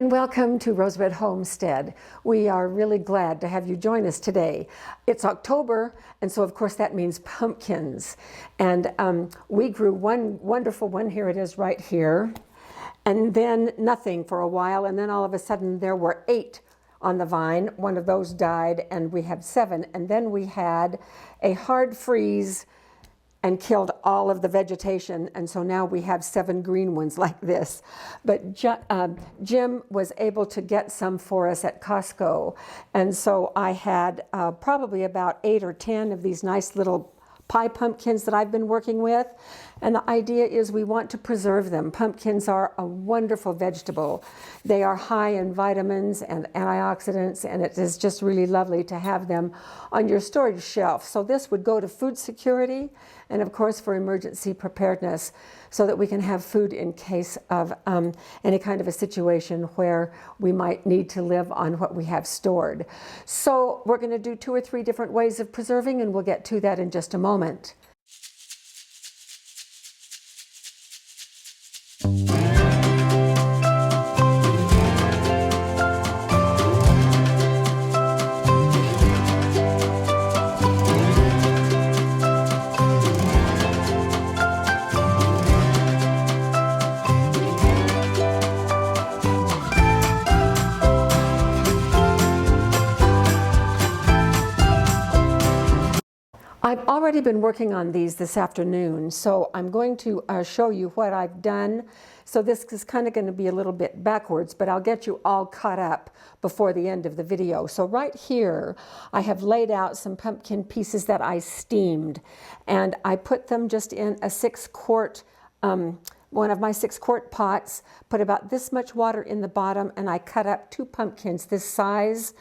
Welcome to Rosebud Homestead. We are really glad to have you join us today. It's October, and so of course that means pumpkins. And we grew one wonderful one, here it is right here, and then nothing for a while, and then all of a sudden there were 8 on the vine. One of those died, and we have 7. And then we had a hard freeze and killed all of the vegetation, and so now we have 7 green ones like this. But Jim was able to get some for us at Costco, and so I had probably about 8 or 10 of these nice little pie pumpkins that I've been working with, and the idea is we want to preserve them. Pumpkins are a wonderful vegetable. They are high in vitamins and antioxidants, and it is just really lovely to have them on your storage shelf. So this would go to food security and of course for emergency preparedness, so that we can have food in case of any kind of a situation where we might need to live on what we have stored. So we're going to do 2 or 3 different ways of preserving, and we'll get to that in just a moment. I've already been working on these this afternoon, so I'm going to show you what I've done. So this is kind of going to be a little bit backwards, but I'll get you all caught up before the end of the video. So right here, I have laid out some pumpkin pieces that I steamed, and I put them just in a 6-quart, one of my 6-quart pots, put about this much water in the bottom, and I cut up 2 pumpkins this size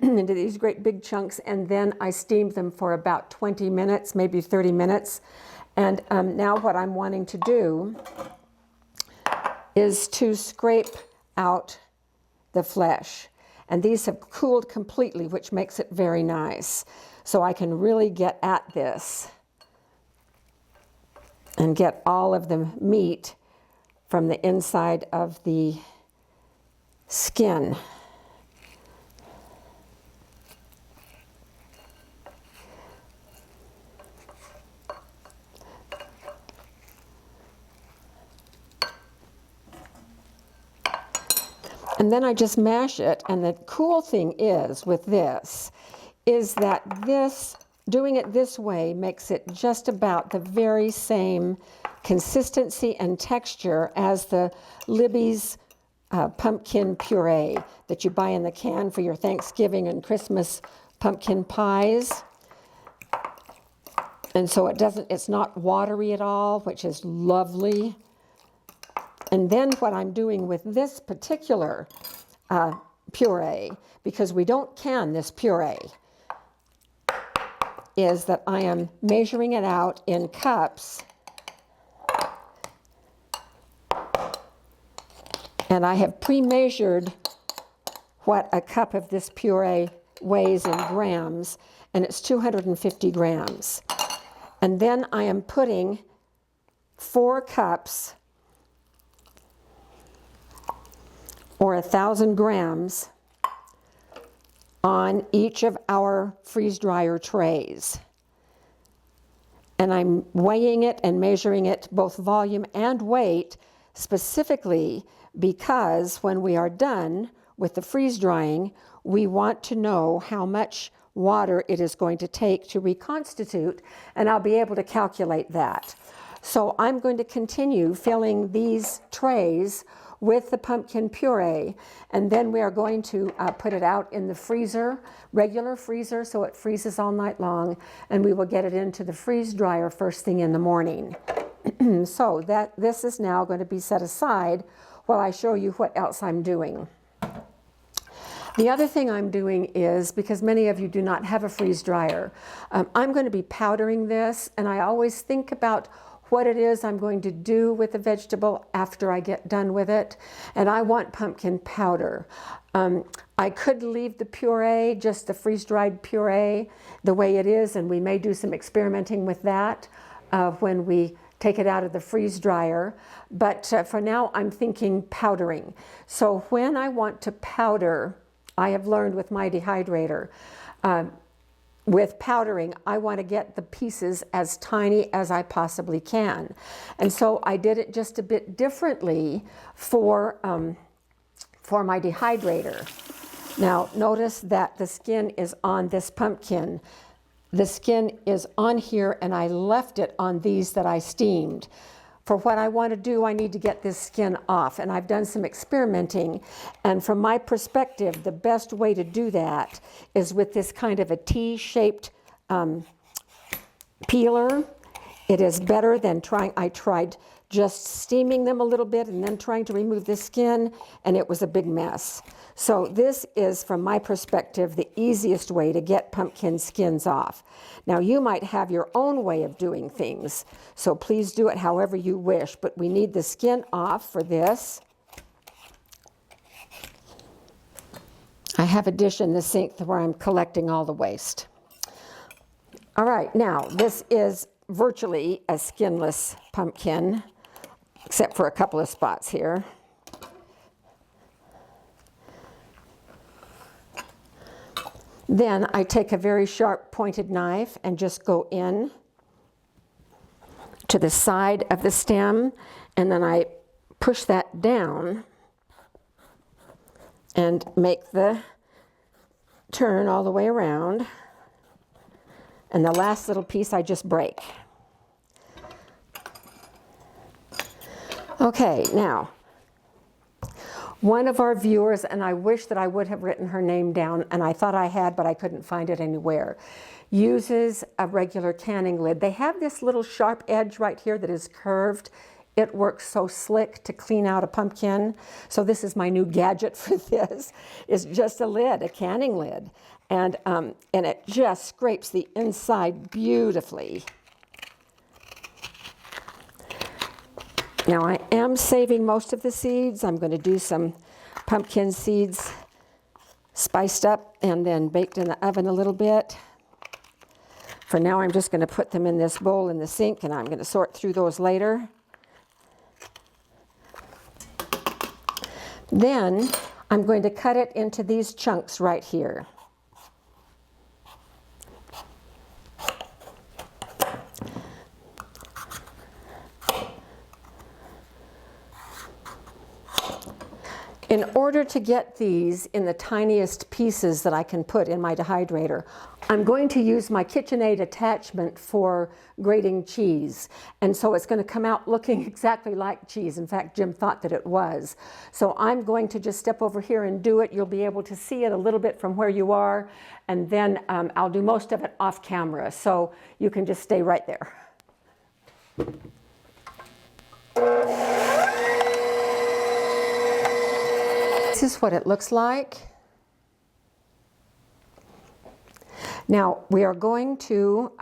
into these great big chunks, and then I steamed them for about 20 minutes, maybe 30 minutes. And now what I'm wanting to do is to scrape out the flesh. And these have cooled completely, which makes it very nice. So I can really get at this and get all of the meat from the inside of the skin. And then I just mash it, and the cool thing is with this is that doing it this way makes it just about the very same consistency and texture as the Libby's pumpkin puree that you buy in the can for your Thanksgiving and Christmas pumpkin pies. And so it's not watery at all, which is lovely. And then what I'm doing with this particular puree, because we don't can this puree, is that I am measuring it out in cups. And I have pre-measured what a cup of this puree weighs in grams, and it's 250 grams. And then I am putting 4 cups or 1,000 grams on each of our freeze dryer trays. And I'm weighing it and measuring it, both volume and weight, specifically because when we are done with the freeze drying, we want to know how much water it is going to take to reconstitute, and I'll be able to calculate that. So I'm going to continue filling these trays with the pumpkin puree, and then we are going to put it out in the freezer, regular freezer, so it freezes all night long, and we will get it into the freeze dryer first thing in the morning. So this is now going to be set aside while I show you what else I'm doing. The other thing I'm doing is, because many of you do not have a freeze dryer, I'm going to be powdering this, and I always think about what it is I'm going to do with the vegetable after I get done with it, and I want pumpkin powder. I could leave the puree, just the freeze-dried puree, the way it is, and we may do some experimenting with that when we take it out of the freeze dryer. But for now, I'm thinking powdering. So when I want to powder, I have learned with my dehydrator, with powdering, I want to get the pieces as tiny as I possibly can. And so I did it just a bit differently for my dehydrator. Now notice that the skin is on this pumpkin. The skin is on here, and I left it on these that I steamed. For what I want to do, I need to get this skin off, and I've done some experimenting, and from my perspective, the best way to do that is with this kind of a T-shaped peeler. It is better than I tried just steaming them a little bit and then trying to remove the skin, and it was a big mess. So this is, from my perspective, the easiest way to get pumpkin skins off. Now you might have your own way of doing things, so please do it however you wish, but we need the skin off for this. I have a dish in the sink where I'm collecting all the waste. All right, now this is virtually a skinless pumpkin, except for a couple of spots here. Then I take a very sharp pointed knife and just go in to the side of the stem, and then I push that down and make the turn all the way around. And the last little piece I just break. Okay, now, one of our viewers, and I wish that I would have written her name down, and I thought I had, but I couldn't find it anywhere, uses a regular canning lid. They have this little sharp edge right here that is curved. It works so slick to clean out a pumpkin. So this is my new gadget for this. It's just a lid, a canning lid. And it just scrapes the inside beautifully. Now I am saving most of the seeds. I'm going to do some pumpkin seeds spiced up and then baked in the oven a little bit. For now, I'm just going to put them in this bowl in the sink, and I'm going to sort through those later. Then I'm going to cut it into these chunks right here. In order to get these in the tiniest pieces that I can put in my dehydrator, I'm going to use my KitchenAid attachment for grating cheese. And so it's going to come out looking exactly like cheese. In fact, Jim thought that it was. So I'm going to just step over here and do it. You'll be able to see it a little bit from where you are. And then I'll do most of it off camera. So you can just stay right there. This is what it looks like. Now we are going to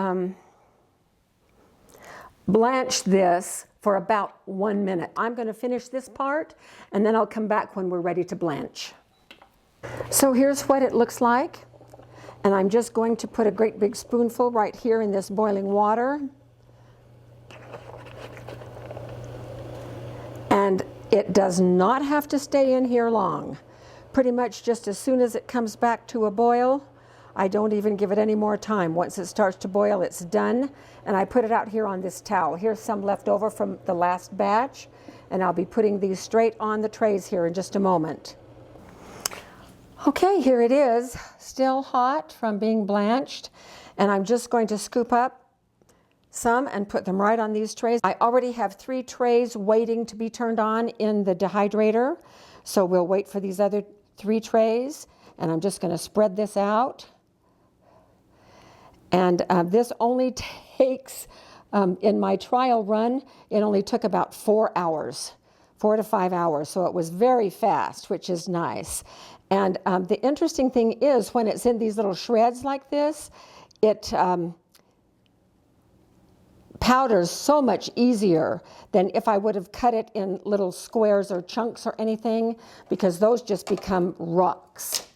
blanch this for about 1 minute. I'm going to finish this part, and then I'll come back when we're ready to blanch. So here's what it looks like, and I'm just going to put a great big spoonful right here in this boiling water. And it does not have to stay in here long. Pretty much just as soon as it comes back to a boil, I don't even give it any more time. Once it starts to boil, it's done. And I put it out here on this towel. Here's some left over from the last batch, and I'll be putting these straight on the trays here in just a moment. Okay, here it is, still hot from being blanched. And I'm just going to scoop up some and put them right on these trays. I already have 3 trays waiting to be turned on in the dehydrator, so we'll wait for these other 3 trays, and I'm just going to spread this out. And this only takes, in my trial run, it only took about 4 hours, 4 to 5 hours, so it was very fast, which is nice. And the interesting thing is, when it's in these little shreds like this, it powders so much easier than if I would have cut it in little squares or chunks or anything, because those just become rocks.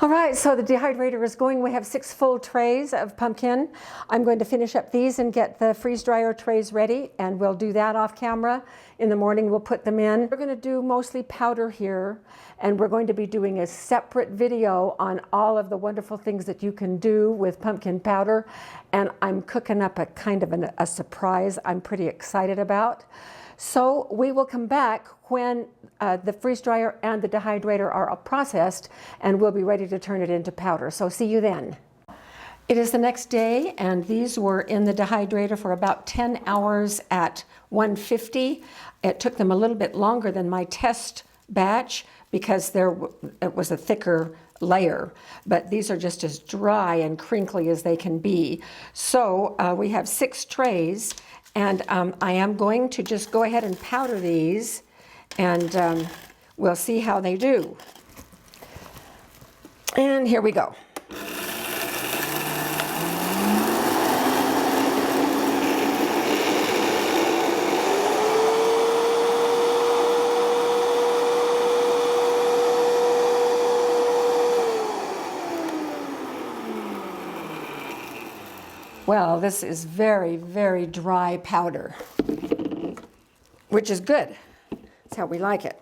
All right, so the dehydrator is going. We have 6 full trays of pumpkin. I'm going to finish up these and get the freeze dryer trays ready, and we'll do that off camera. In the morning, we'll put them in. We're going to do mostly powder here, and we're going to be doing a separate video on all of the wonderful things that you can do with pumpkin powder. And I'm cooking up a kind of a surprise I'm pretty excited about. So we will come back when the freeze dryer and the dehydrator are processed, and we'll be ready to turn it into powder. So see you then. It is the next day, and these were in the dehydrator for about 10 hours at 150. It took them a little bit longer than my test batch because it was a thicker layer, but these are just as dry and crinkly as they can be. So we have 6 trays, and I am going to just go ahead and powder these, and we'll see how they do. And here we go. Well, this is very, very dry powder, which is good. That's how we like it.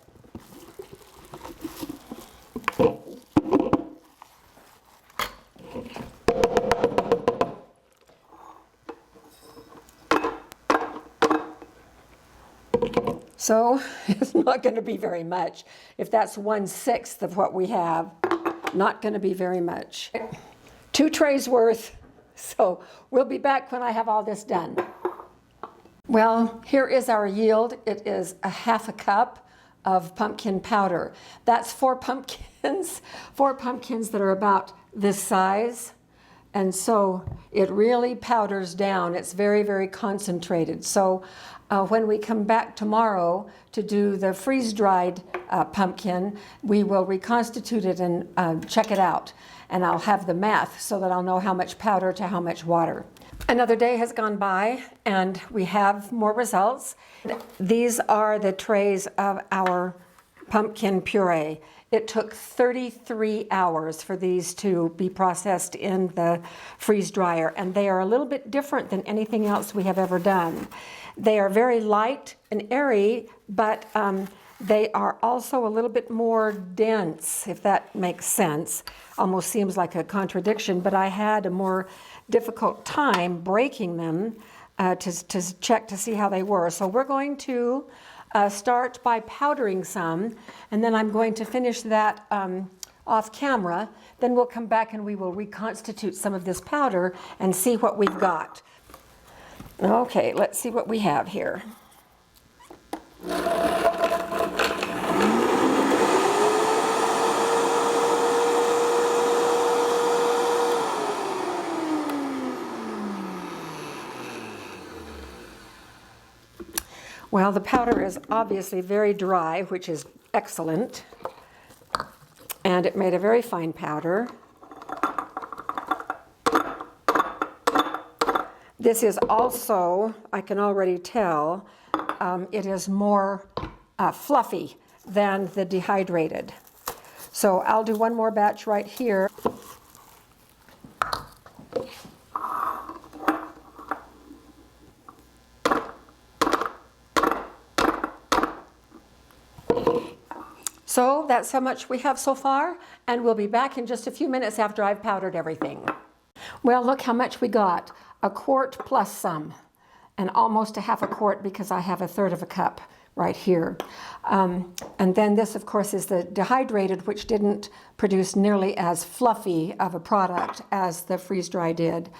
So it's not going to be very much. If that's 1/6 of what we have, not going to be very much. 2 trays worth. So we'll be back when I have all this done. Well, here is our yield. It is a 1/2 cup of pumpkin powder. That's 4 pumpkins, 4 pumpkins that are about this size. And so it really powders down. It's very, very concentrated. So when we come back tomorrow to do the freeze-dried pumpkin, we will reconstitute it and check it out. And I'll have the math so that I'll know how much powder to how much water. Another day has gone by, and we have more results. These are the trays of our pumpkin puree. It took 33 hours for these to be processed in the freeze dryer, and they are a little bit different than anything else we have ever done. They are very light and airy, but they are also a little bit more dense, if that makes sense. Almost seems like a contradiction, but I had a more difficult time breaking them to check to see how they were. So we're going to start by powdering some, and then I'm going to finish that off camera. Then we'll come back and we will reconstitute some of this powder and see what we've got. Okay, let's see what we have here. Well, the powder is obviously very dry, which is excellent, and it made a very fine powder. This is also, I can already tell, it is more fluffy than the dehydrated. So I'll do one more batch right here. So that's how much we have so far, and we'll be back in just a few minutes after I've powdered everything. Well, look how much we got. 1 quart plus some, and almost 1/2 quart because I have 1/3 cup right here. And then this, of course, is the dehydrated, which didn't produce nearly as fluffy of a product as the freeze-dry did.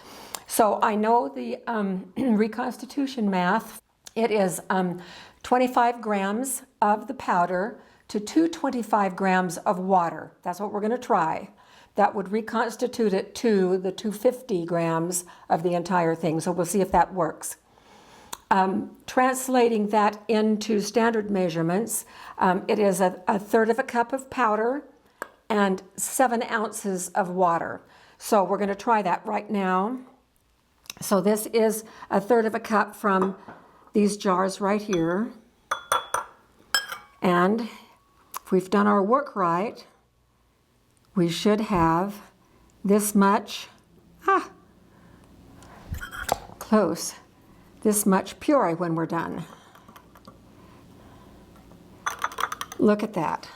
So I know the Reconstitution math. It is 25 grams of the powder to 225 grams of water. That's what we're going to try. That would reconstitute it to the 250 grams of the entire thing. So we'll see if that works. Translating that into standard measurements, it is 1/3 cup of powder and 7 ounces of water. So we're going to try that right now. So this is 1/3 cup from these jars right here. And if we've done our work right, we should have this much, close, this much puree when we're done. Look at that.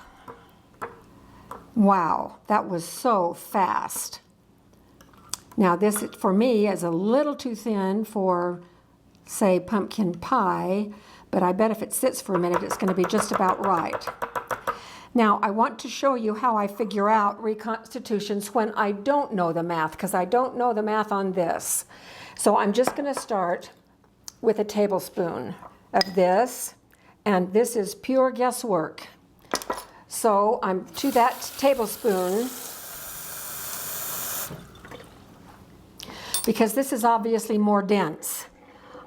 Wow, that was so fast. Now this, for me, is a little too thin for, say, pumpkin pie, but I bet if it sits for a minute, it's going to be just about right. Now, I want to show you how I figure out reconstitutions when I don't know the math, because I don't know the math on this. So I'm just going to start with a tablespoon of this, and this is pure guesswork. So I'm to that tablespoon, because this is obviously more dense,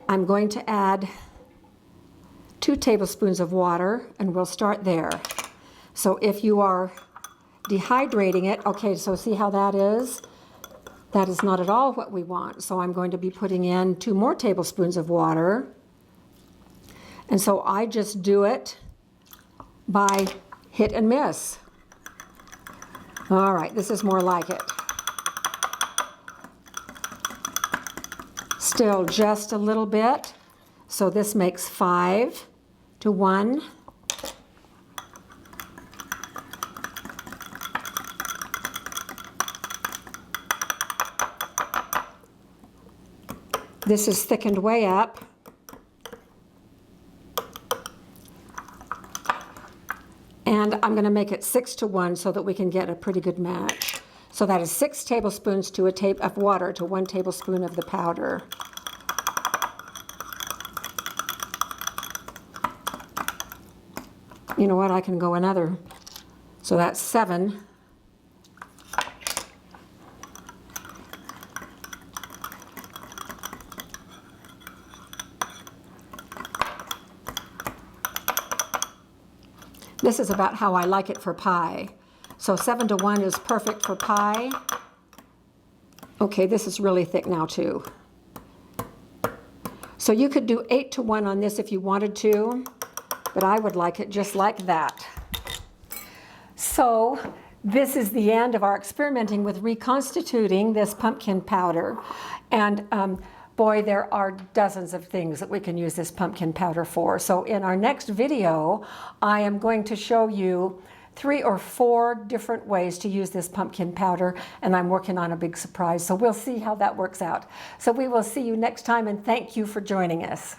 I'm going to add 2 tablespoons of water, and we'll start there. So if you are dehydrating it, okay, so see how that is? That is not at all what we want. So I'm going to be putting in 2 more tablespoons of water. And so I just do it by hit and miss. All right, this is more like it. Still just a little bit. So this makes 5 to 1. This is thickened way up. And I'm going to make it 6 to 1 so that we can get a pretty good match. So that is 6 tablespoons to of water to 1 tablespoon of the powder. You know what, I can go another. So that's 7. This is about how I like it for pie. So 7 to 1 is perfect for pie. Okay, this is really thick now too. So you could do 8 to 1 on this if you wanted to, but I would like it just like that. So this is the end of our experimenting with reconstituting this pumpkin powder. And boy, there are dozens of things that we can use this pumpkin powder for. So in our next video, I am going to show you 3 or 4 different ways to use this pumpkin powder, and I'm working on a big surprise. So we'll see how that works out. So we will see you next time, and thank you for joining us.